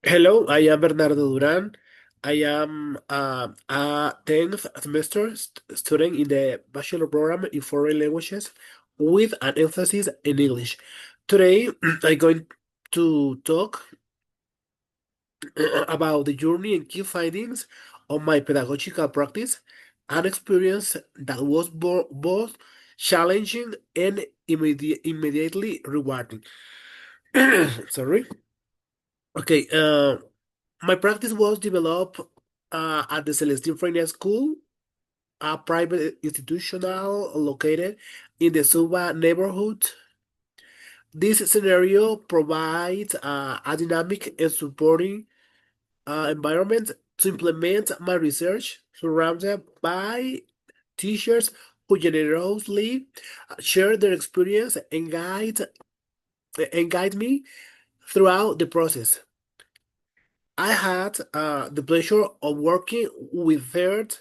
Hello, I am Bernardo Duran. I am a 10th semester student in the bachelor program in foreign languages with an emphasis in English. Today, I'm going to talk about the journey and key findings of my pedagogical practice, an experience that was both challenging and immediately rewarding. Sorry. Okay, my practice was developed at the Celestine Freinet School, a private institutional located in the Suba neighborhood. This scenario provides a dynamic and supporting environment to implement my research, surrounded by teachers who generously share their experience and guide me throughout the process. I had the pleasure of working with third,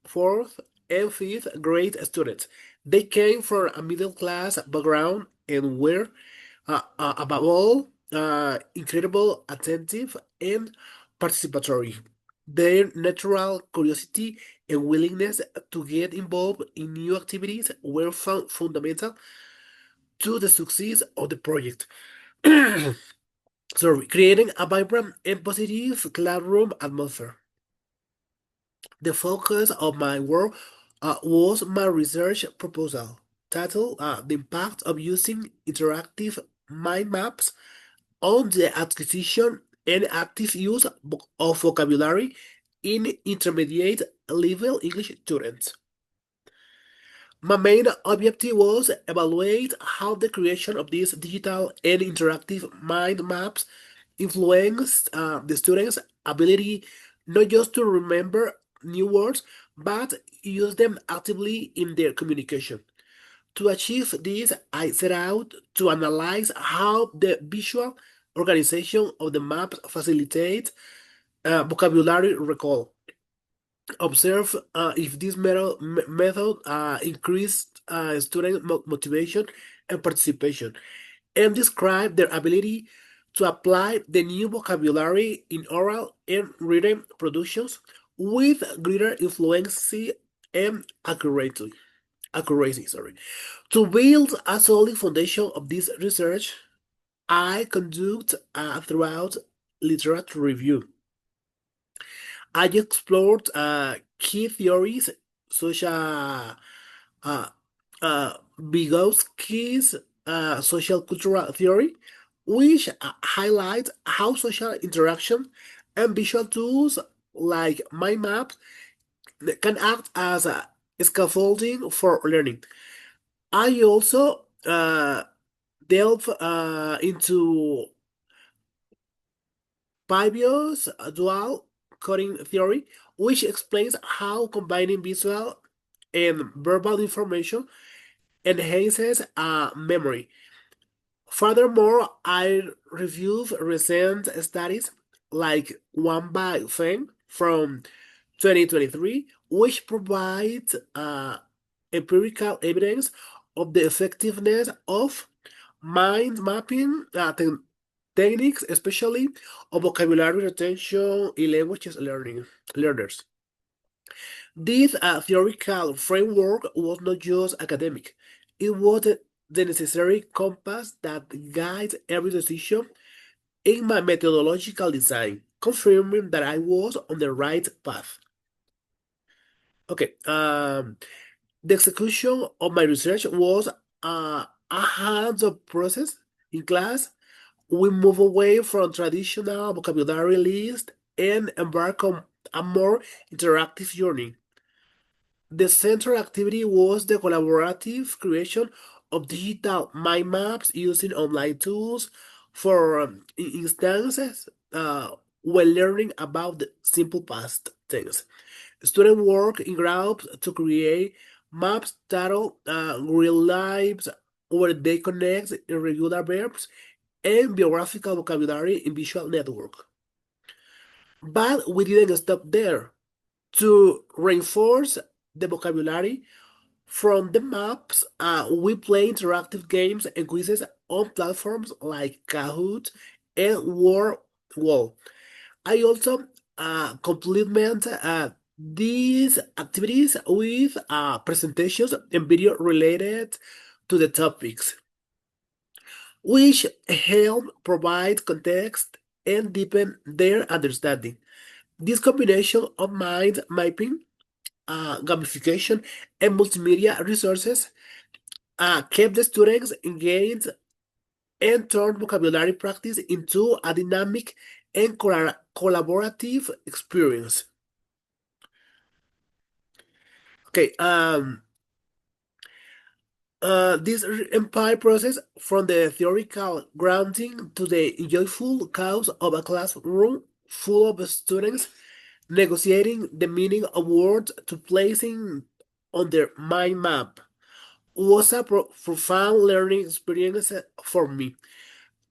fourth, and fifth grade students. They came from a middle class background and were, above all, incredible, attentive, and participatory. Their natural curiosity and willingness to get involved in new activities were fundamental to the success of the project. So, creating a vibrant and positive classroom atmosphere. The focus of my work was my research proposal titled The Impact of Using Interactive Mind Maps on the Acquisition and Active Use of Vocabulary in Intermediate Level English Students. My main objective was evaluate how the creation of these digital and interactive mind maps influenced the students' ability not just to remember new words, but use them actively in their communication. To achieve this, I set out to analyze how the visual organization of the maps facilitates vocabulary recall. Observe if this method increased student motivation and participation, and describe their ability to apply the new vocabulary in oral and written productions with greater influence and accuracy. Sorry. To build a solid foundation of this research, I conduct a throughout literature review. I explored key theories such as uh, Vygotsky's social cultural theory, which highlights how social interaction and visual tools like mind maps can act as a scaffolding for learning. I also delve into Pavio's dual coding theory, which explains how combining visual and verbal information enhances memory. Furthermore, I reviewed recent studies like one by Feng from 2023, which provides empirical evidence of the effectiveness of mind mapping techniques, especially of vocabulary retention in languages learners. This theoretical framework was not just academic, it was the necessary compass that guides every decision in my methodological design, confirming that I was on the right path. Okay, the execution of my research was a hands-on process. In class, we move away from traditional vocabulary lists and embark on a more interactive journey. The central activity was the collaborative creation of digital mind maps using online tools for instances when learning about the simple past tense. Students work in groups to create maps that are real lives where they connect irregular verbs and biographical vocabulary in visual network. But we didn't stop there. To reinforce the vocabulary from the maps, we play interactive games and quizzes on platforms like Kahoot and Word Wall. I also complement these activities with presentations and video related to the topics, which help provide context and deepen their understanding. This combination of mind mapping, gamification, and multimedia resources kept the students engaged and turned vocabulary practice into a dynamic and collaborative experience. Okay, entire process from the theoretical grounding to the joyful chaos of a classroom full of students negotiating the meaning of words to placing on their mind map was a profound learning experience for me.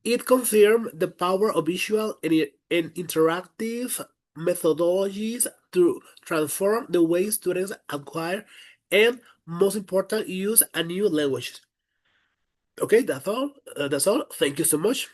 It confirmed the power of visual and interactive methodologies to transform the way students acquire and, most important, use a new language. Okay, that's all. That's all. Thank you so much.